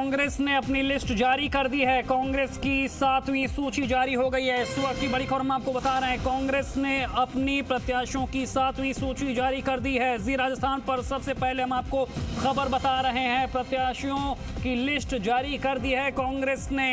कांग्रेस ने अपनी लिस्ट जारी कर दी है। कांग्रेस की 7वीं सूची जारी हो गई है। इस वक्त की बड़ी खबर हम आपको बता रहे हैं, कांग्रेस ने अपनी प्रत्याशियों की 7वीं सूची जारी कर दी है। जी राजस्थान पर सबसे पहले हम आपको खबर बता रहे हैं, प्रत्याशियों की लिस्ट जारी कर दी है कांग्रेस ने।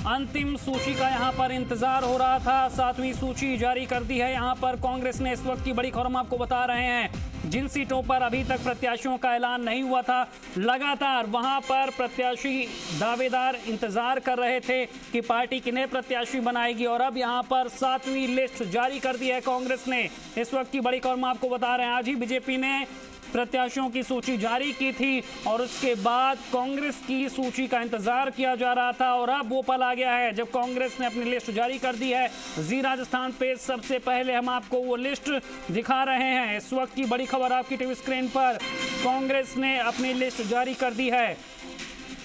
अंतिम सूची का यहां पर इंतजार हो रहा था, 7वीं सूची जारी कर दी है यहां पर कांग्रेस ने। इस वक्त की बड़ी खबर हम आपको बता रहे हैं, जिन सीटों पर अभी तक प्रत्याशियों का ऐलान नहीं हुआ था, लगातार वहां पर प्रत्याशी दावेदार इंतजार कर रहे थे कि पार्टी किन्हें प्रत्याशी बनाएगी, और अब यहां पर 7वीं लिस्ट जारी कर दी है कांग्रेस ने। इस वक्त की बड़ी खबर हम आपको बता रहे हैं, आज ही बीजेपी ने प्रत्याशियों की सूची जारी की थी और उसके बाद कांग्रेस की सूची का इंतजार किया जा रहा था, और अब वो पल आ गया है जब कांग्रेस ने अपनी लिस्ट जारी कर दी है। जी राजस्थान पे सबसे पहले हम आपको वो लिस्ट दिखा रहे हैं। इस वक्त की बड़ी खबर आपकी टीवी स्क्रीन पर, कांग्रेस ने अपनी लिस्ट जारी कर दी है।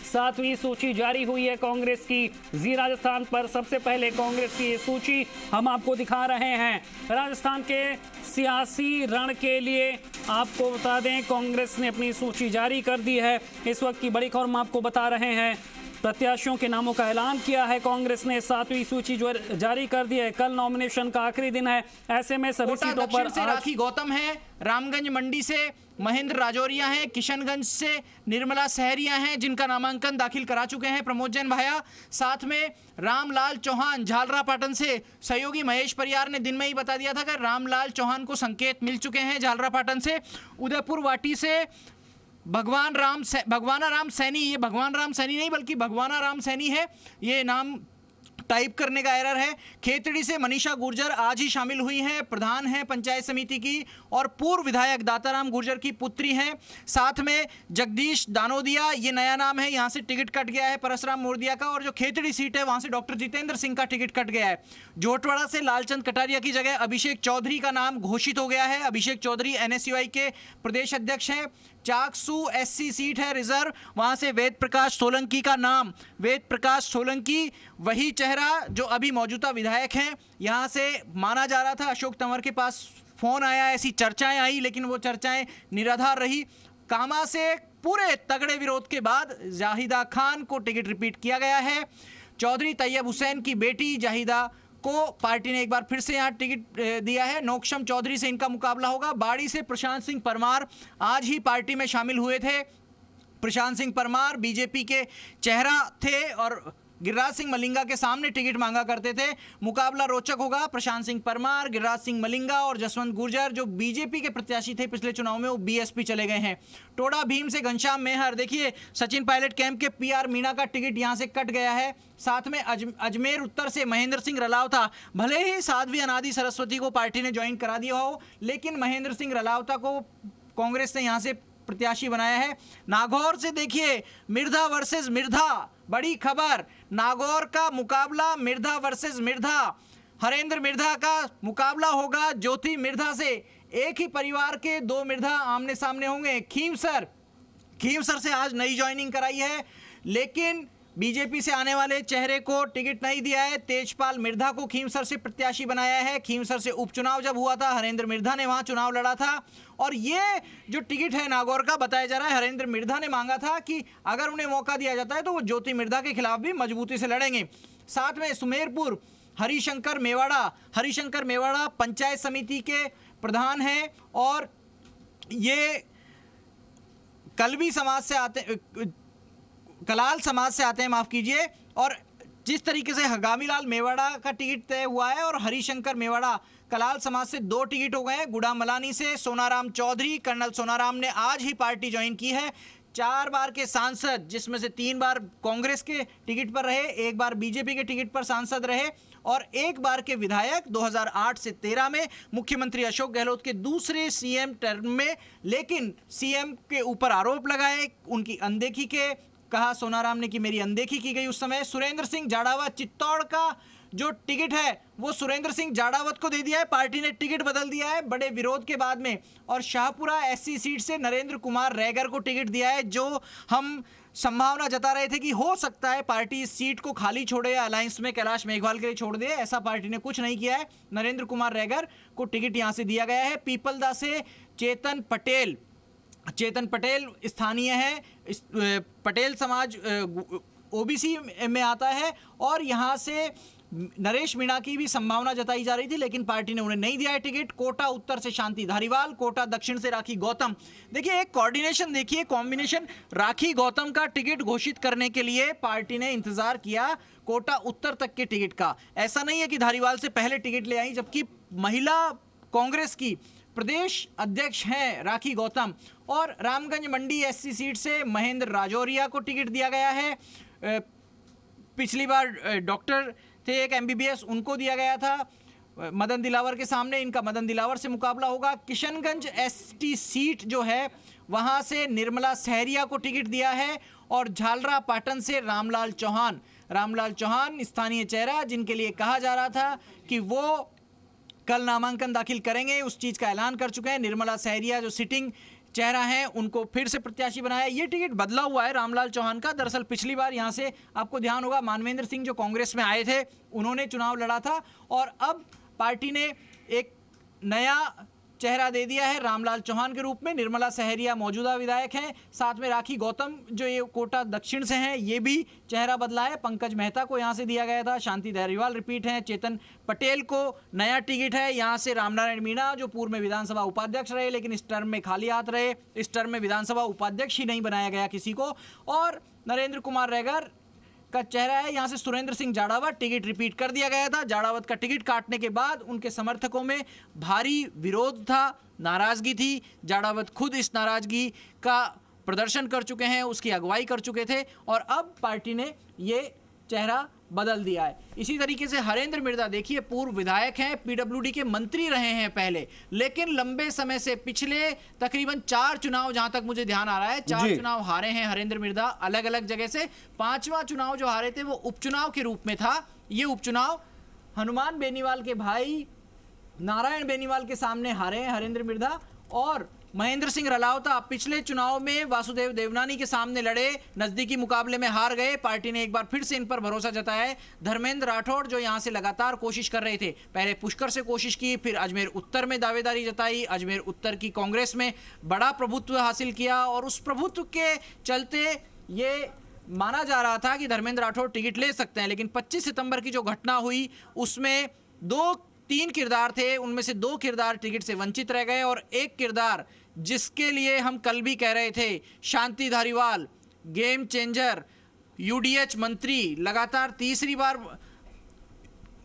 7वीं सूची जारी हुई है कांग्रेस की। जी राजस्थान पर सबसे पहले कांग्रेस की ये सूची हम आपको दिखा रहे हैं। राजस्थान के सियासी रण के लिए आपको बता दें, कांग्रेस ने अपनी सूची जारी कर दी है। इस वक्त की बड़ी खबर हम आपको बता रहे हैं, प्रत्याशियों के नामों का ऐलान किया है कांग्रेस ने। 7वीं सूची जो जारी कर दी है। कल नॉमिनेशन का आखिरी दिन है, ऐसे में सभी सीटों पर से राखी गौतम है, रामगंज मंडी से महेंद्र राजौरिया हैं, किशनगंज से निर्मला सहरिया हैं जिनका नामांकन दाखिल करा चुके हैं प्रमोद जैन भाया। साथ में रामलाल चौहान झालरापाटन से, सहयोगी महेश परियार ने दिन में ही बता दिया था कि रामलाल चौहान को संकेत मिल चुके हैं झालरापाटन से। उदयपुर वाटी से भगवाना राम सैनी, ये भगवान राम सैनी नहीं बल्कि भगवाना राम सैनी है, ये नाम टाइप करने का एरर है। खेतड़ी से मनीषा गुर्जर आज ही शामिल हुई हैं, प्रधान हैं पंचायत समिति की और पूर्व विधायक दाताराम गुर्जर की पुत्री हैं। साथ में जगदीश दानोदिया, ये नया नाम है, यहाँ से टिकट कट गया है परसराम मोरदिया का, और जो खेतड़ी सीट है वहाँ से डॉक्टर जितेंद्र सिंह का टिकट कट गया है। जोटवाड़ा से लालचंद कटारिया की जगह अभिषेक चौधरी का नाम घोषित हो गया है। अभिषेक चौधरी NSUI के प्रदेश अध्यक्ष हैं। चाकसू SC सीट है रिजर्व, वहां से वेद प्रकाश सोलंकी का नाम, वेद प्रकाश सोलंकी वही चेहरा जो अभी मौजूदा विधायक हैं, यहां से माना जा रहा था। अशोक तंवर के पास फोन आया, ऐसी चर्चाएं आई, लेकिन वो चर्चाएं निराधार रही। कामा से पूरे तगड़े विरोध के बाद जाहिदा खान को टिकट रिपीट किया गया है। चौधरी तैयब हुसैन की बेटी जाहिदा को पार्टी ने एक बार फिर से यहाँ टिकट दिया है। नोकशम चौधरी से इनका मुकाबला होगा। बाड़ी से प्रशांत सिंह परमार आज ही पार्टी में शामिल हुए थे। प्रशांत सिंह परमार बीजेपी के चेहरा थे और गिरिराज सिंह मलिंगा के सामने टिकट मांगा करते थे। मुकाबला रोचक होगा। प्रशांत सिंह परमार, गिरिराज सिंह मलिंगा और जसवंत गुर्जर जो बीजेपी के प्रत्याशी थे पिछले चुनाव में, वो BSP चले गए हैं। टोडा भीम से घनश्याम मेहर, देखिए सचिन पायलट कैंप के PR मीणा का टिकट यहां से कट गया है। साथ में अजमेर उत्तर से महेंद्र सिंह रलावता, भले ही साध्वी अनादि सरस्वती को पार्टी ने ज्वाइन करा दिया हो, लेकिन महेंद्र सिंह रलावता को कांग्रेस ने यहां से प्रत्याशी बनाया है। नागौर से देखिए मिर्धा वर्सेस मिर्धा, बड़ी खबर, नागौर का मुकाबला मिर्धा वर्सेस मिर्धा। हरेंद्र मिर्धा का मुकाबला होगा ज्योति मिर्धा से। एक ही परिवार के 2 मिर्धा आमने सामने होंगे। खीमसर से आज नई ज्वाइनिंग कराई है, लेकिन बीजेपी से आने वाले चेहरे को टिकट नहीं दिया है। तेजपाल मिर्धा को खीमसर से प्रत्याशी बनाया है। खीमसर से उपचुनाव जब हुआ था, हरेंद्र मिर्धा ने वहां चुनाव लड़ा था, और ये जो टिकट है नागौर का, बताया जा रहा है हरेंद्र मिर्धा ने मांगा था कि अगर उन्हें मौका दिया जाता है तो वो ज्योति मिर्धा के खिलाफ भी मजबूती से लड़ेंगे। साथ में सुमेरपुर हरिशंकर मेवाड़ा पंचायत समिति के प्रधान हैं और ये कलाल समाज से आते हैं, माफ कीजिए। और जिस तरीके से हगामीलाल मेवाड़ा का टिकट तय हुआ है और हरिशंकर मेवाड़ा कलाल समाज से 2 टिकट हो गए हैं। गुड़ा मलानी से सोनाराम चौधरी, कर्नल सोनाराम ने आज ही पार्टी ज्वाइन की है। 4 बार के सांसद, जिसमें से 3 बार कांग्रेस के टिकट पर रहे, 1 बार बीजेपी के टिकट पर सांसद रहे और 1 बार के विधायक 2008 से 13 में, मुख्यमंत्री अशोक गहलोत के दूसरे CM टर्म में, लेकिन CM के ऊपर आरोप लगाए उनकी अनदेखी के। कहा सोनाराम ने कि मेरी अनदेखी की गई उस समय। सुरेंद्र सिंह जाड़ावत, चित्तौड़ का जो टिकट है वो सुरेंद्र सिंह जाड़ावत को दे दिया है, पार्टी ने टिकट बदल दिया है बड़े विरोध के बाद में। और शाहपुरा SC सीट से नरेंद्र कुमार रैगर को टिकट दिया है, जो हम संभावना जता रहे थे कि हो सकता है पार्टी इस सीट को खाली छोड़े या अलायंस में कैलाश मेघवाल के लिए छोड़ दे। ऐसा पार्टी ने कुछ नहीं किया है। नरेंद्र कुमार रैगर को टिकट यहां से दिया गया है। पीपलदा से चेतन पटेल चेतन पटेल स्थानीय है, पटेल समाज ओबीसी में आता है, और यहाँ से नरेश मीणा की भी संभावना जताई जा रही थी, लेकिन पार्टी ने उन्हें नहीं दिया है टिकट। कोटा उत्तर से शांति धारीवाल, कोटा दक्षिण से राखी गौतम। देखिए एक कोऑर्डिनेशन, देखिए कॉम्बिनेशन। राखी गौतम का टिकट घोषित करने के लिए पार्टी ने इंतजार किया कोटा उत्तर तक के टिकट का। ऐसा नहीं है कि धारीवाल से पहले टिकट ले आई, जबकि महिला कांग्रेस की प्रदेश अध्यक्ष हैं राखी गौतम, और रामगंज मंडी एससी सीट से महेंद्र राजौरिया को टिकट दिया गया है। पिछली बार डॉक्टर थे एक एमबीबीएस, उनको दिया गया था मदन दिलावर के सामने। इनका मदन दिलावर से मुकाबला होगा। किशनगंज एसटी सीट जो है वहां से निर्मला सहरिया को टिकट दिया है, और झालरा पाटन से रामलाल चौहान स्थानीय चेहरा, जिनके लिए कहा जा रहा था कि वो कल नामांकन दाखिल करेंगे, उस चीज का ऐलान कर चुके हैं। निर्मला सहरिया जो सिटिंग चेहरा है, उनको फिर से प्रत्याशी बनाया। ये टिकट बदला हुआ है रामलाल चौहान का। दरअसल पिछली बार यहाँ से आपको ध्यान होगा मानवेंद्र सिंह जो कांग्रेस में आए थे, उन्होंने चुनाव लड़ा था, और अब पार्टी ने एक नया चेहरा दे दिया है रामलाल चौहान के रूप में। निर्मला सहरिया मौजूदा विधायक हैं, साथ में राखी गौतम जो ये कोटा दक्षिण से हैं, ये भी चेहरा बदला है। पंकज मेहता को यहाँ से दिया गया था, शांति धारीवाल रिपीट हैं। चेतन पटेल को नया टिकट है, यहाँ से रामनारायण मीणा जो पूर्व में विधानसभा उपाध्यक्ष रहे लेकिन इस टर्म में खाली हाथ रहे, इस टर्म में विधानसभा उपाध्यक्ष ही नहीं बनाया गया किसी को, और नरेंद्र कुमार रैगर का चेहरा है। यहाँ से सुरेंद्र सिंह जाड़ावत, टिकट रिपीट कर दिया गया था। जाड़ावत का टिकट काटने के बाद उनके समर्थकों में भारी विरोध था, नाराजगी थी। जाड़ावत खुद इस नाराजगी का प्रदर्शन कर चुके हैं, उसकी अगुवाई कर चुके थे, और अब पार्टी ने ये चेहरा बदल दिया है। इसी तरीके से हरेंद्र मिर्जा, देखिए पूर्व विधायक हैं, पीडब्ल्यूडी के मंत्री रहे हैं पहले, लेकिन लंबे समय से पिछले तकरीबन 4 चुनाव, जहां तक मुझे ध्यान आ रहा है, 4 चुनाव हारे हैं हरेंद्र मिर्जा अलग अलग जगह से। 5वां चुनाव जो हारे थे वो उपचुनाव के रूप में था। ये उपचुनाव हनुमान बेनीवाल के भाई नारायण बेनीवाल के सामने हारे हैं हरेंद्र मिर्जा, और महेंद्र सिंह रलावता पिछले चुनाव में वासुदेव देवनानी के सामने लड़े, नजदीकी मुकाबले में हार गए। पार्टी ने एक बार फिर से इन पर भरोसा जताया है। धर्मेंद्र राठौड़ जो यहां से लगातार कोशिश कर रहे थे, पहले पुष्कर से कोशिश की, फिर अजमेर उत्तर में दावेदारी जताई, अजमेर उत्तर की कांग्रेस में बड़ा प्रभुत्व हासिल किया, और उस प्रभुत्व के चलते ये माना जा रहा था कि धर्मेंद्र राठौड़ टिकट ले सकते हैं। लेकिन 25 सितंबर की जो घटना हुई उसमें 2-3 किरदार थे, उनमें से 2 किरदार टिकट से वंचित रह गए, और एक किरदार जिसके लिए हम कल भी कह रहे थे, Shanti Dhariwal game changer, UDH मंत्री, लगातार तीसरी बार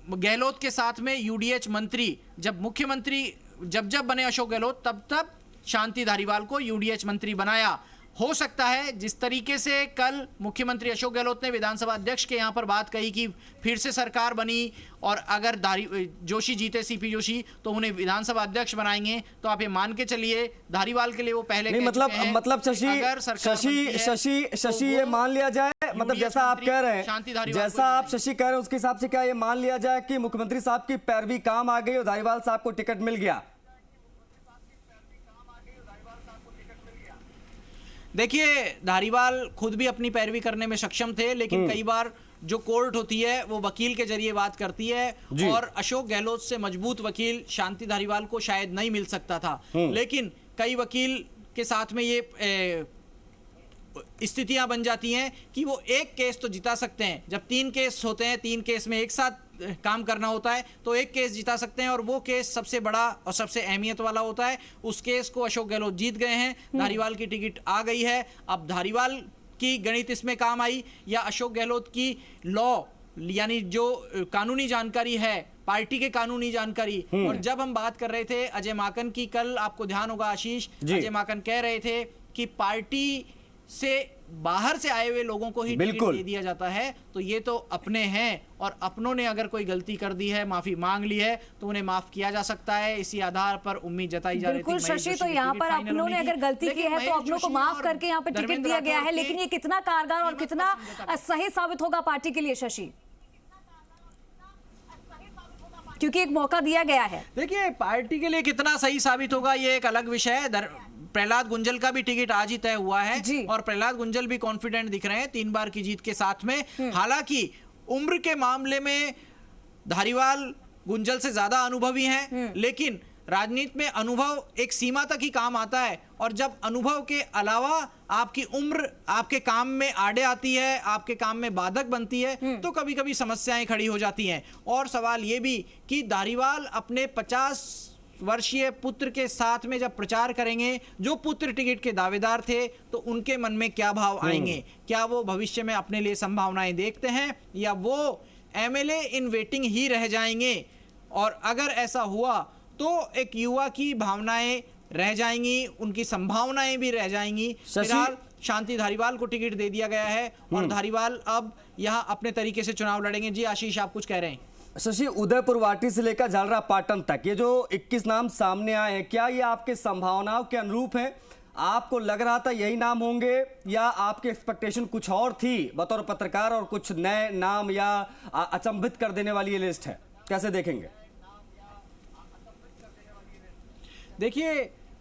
गहलोत के साथ में यूडीएच मंत्री, जब मुख्यमंत्री जब बने अशोक गहलोत, तब शांति धारीवाल को यूडीएच मंत्री बनाया। हो सकता है जिस तरीके से कल मुख्यमंत्री अशोक गहलोत ने विधानसभा अध्यक्ष के यहाँ पर बात कही कि फिर से सरकार बनी और अगर जोशी जीते, सीपी जोशी, तो उन्हें विधानसभा अध्यक्ष बनाएंगे, तो आप ये मान के चलिए धारीवाल के लिए वो पहले नहीं, मतलब शशि ये मान लिया जाए, मतलब जैसा आप कह रहे हैं, जैसा आप शशि कह रहे हैं उसके हिसाब से क्या ये मान लिया जाए कि मुख्यमंत्री साहब की पैरवी काम आ गई और धारीवाल साहब को टिकट मिल गया? देखिए धारीवाल खुद भी अपनी पैरवी करने में सक्षम थे, लेकिन कई बार जो कोर्ट होती है वो वकील के जरिए बात करती है, और अशोक गहलोत से मजबूत वकील शांति धारीवाल को शायद नहीं मिल सकता था। लेकिन कई वकील के साथ में ये स्थितियां बन जाती हैं कि वो एक केस तो जिता सकते हैं। जब 3 केस होते हैं, 3 केस में एक साथ काम करना होता है, तो एक केस जिता सकते हैं, और वो केस सबसे बड़ा और सबसे अहमियत वाला होता है। उस केस को अशोक गहलोत जीत गए हैं, धारीवाल की टिकट आ गई है। अब धारीवाल की गणित इसमें काम आई, या अशोक गहलोत की लॉ यानी जो कानूनी जानकारी है, पार्टी के कानूनी जानकारी। और जब हम बात कर रहे थे अजय माकन की, कल आपको ध्यान होगा आशीष, अजय माकन कह रहे थे कि पार्टी से बाहर से आए हुए लोगों को ही टिकट दे दिया जाता है, तो ये तो अपने हैं, और अपनों ने अगर कोई गलती कर दी है, माफी मांग ली है, तो उन्हें माफ किया जा सकता है। इसी आधार पर उम्मीद जताई जा रही थी। बिल्कुल शशि, तो यहाँ पर अपनों ने अगर गलती की है तो अपनों को माफ करके यहाँ पर टिकट दिया गया है, लेकिन ये कितना कारगर और कितना सही साबित होगा पार्टी के लिए शशि, क्योंकि एक मौका दिया गया है। देखिए पार्टी के लिए कितना सही साबित होगा ये एक अलग विषय है। प्रहलाद गुंजल का भी टिकट आज ही तय हुआ है, और प्रहलाद गुंजल भी कॉन्फिडेंट दिख रहे हैं 3 बार की जीत के साथ में। हालांकि उम्र के मामले में धारीवाल गुंजल से ज्यादा अनुभवी हैं, लेकिन राजनीति में अनुभव एक सीमा तक ही काम आता है, और जब अनुभव के अलावा आपकी उम्र आपके काम में आड़े आती है, आपके काम में बाधक बनती है, तो कभी कभी समस्याएं खड़ी हो जाती हैं। और सवाल ये भी कि धारीवाल अपने 50 वर्षीय पुत्र के साथ में जब प्रचार करेंगे, जो पुत्र टिकट के दावेदार थे, तो उनके मन में क्या भाव आएंगे? क्या वो भविष्य में अपने लिए संभावनाएं देखते हैं, या वो एमएलए इन वेटिंग ही रह जाएंगे? और अगर ऐसा हुआ तो एक युवा की भावनाएं रह जाएंगी, उनकी संभावनाएं भी रह जाएंगी। फिलहाल शांति धारीवाल को टिकट दे दिया गया है और धारीवाल अब यहां अपने तरीके से चुनाव लड़ेंगे। जी आशीष, आप कुछ कह रहे हैं? शशि, उदयपुर वाटी से लेकर झालरापाटन तक ये जो 21 नाम सामने आए हैं, क्या ये आपके संभावनाओं के अनुरूप हैं? आपको लग रहा था यही नाम होंगे, या आपकी एक्सपेक्टेशन कुछ और थी बतौर पत्रकार, और कुछ नए नाम या अचंभित कर देने वाली ये लिस्ट है? कैसे देखेंगे? देखिए,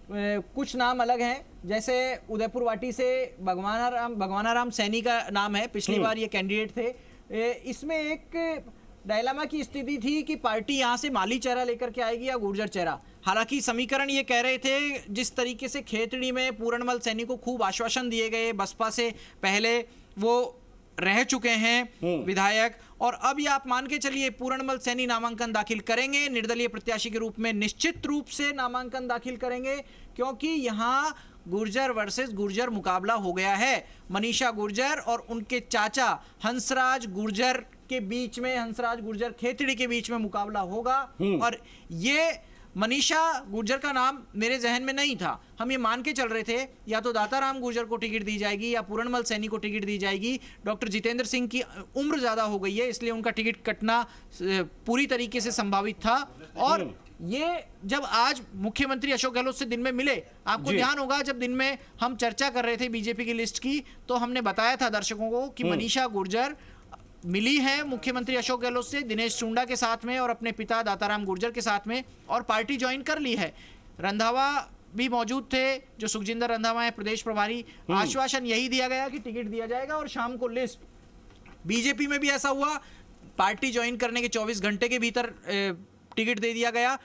कुछ नाम अलग हैं, जैसे उदयपुर वाटी से भगवानाराम सैनी का नाम है, पिछली बार ये कैंडिडेट थे। इसमें एक डायलेमा की स्थिति थी कि पार्टी यहां से माली चेहरा लेकर के आएगी या गुर्जर चेहरा। हालांकि समीकरण ये कह रहे थे, जिस तरीके से खेतड़ी में पूरणमल सैनी को खूब आश्वासन दिए गए, बसपा से पहले वो रह चुके हैं विधायक, और अब ये आप मान के चलिए पूरणमल सैनी नामांकन दाखिल करेंगे, निर्दलीय प्रत्याशी के रूप में निश्चित रूप से नामांकन दाखिल करेंगे, क्योंकि यहाँ गुर्जर वर्सेस गुर्जर मुकाबला हो गया है। मनीषा गुर्जर और उनके चाचा हंसराज गुर्जर के बीच में, हंसराज गुर्जर खेतड़ी के बीच में मुकाबला होगा। और ये मनीषा गुर्जर का नाम मेरे जहन में नहीं था, हम ये मान के चल रहे थे या तो दाताराम गुर्जर को टिकट दी जाएगी या पूरणमल सैनी को टिकट दी जाएगी। डॉक्टर जितेंद्र सिंह की उम्र ज़्यादा हो गई है, इसलिए उनका टिकट कटना पूरी तरीके से संभावित था। और ये जब आज मुख्यमंत्री अशोक गहलोत से दिन में मिले, आपको ध्यान होगा जब दिन में हम चर्चा कर रहे थे बीजेपी की लिस्ट की, तो हमने बताया था दर्शकों को कि मनीषा गुर्जर मिली है मुख्यमंत्री अशोक गहलोत से, दिनेश सुंडा के साथ में और अपने पिता दाताराम गुर्जर के साथ में, और पार्टी ज्वाइन कर ली है। रंधावा भी मौजूद थे, जो सुखजिंदर रंधावा है प्रदेश प्रभारी। आश्वासन यही दिया गया कि टिकट दिया जाएगा और शाम को लिस्ट। बीजेपी में भी ऐसा हुआ, पार्टी ज्वाइन करने के 24 घंटे के भीतर टिकट दे दिया गया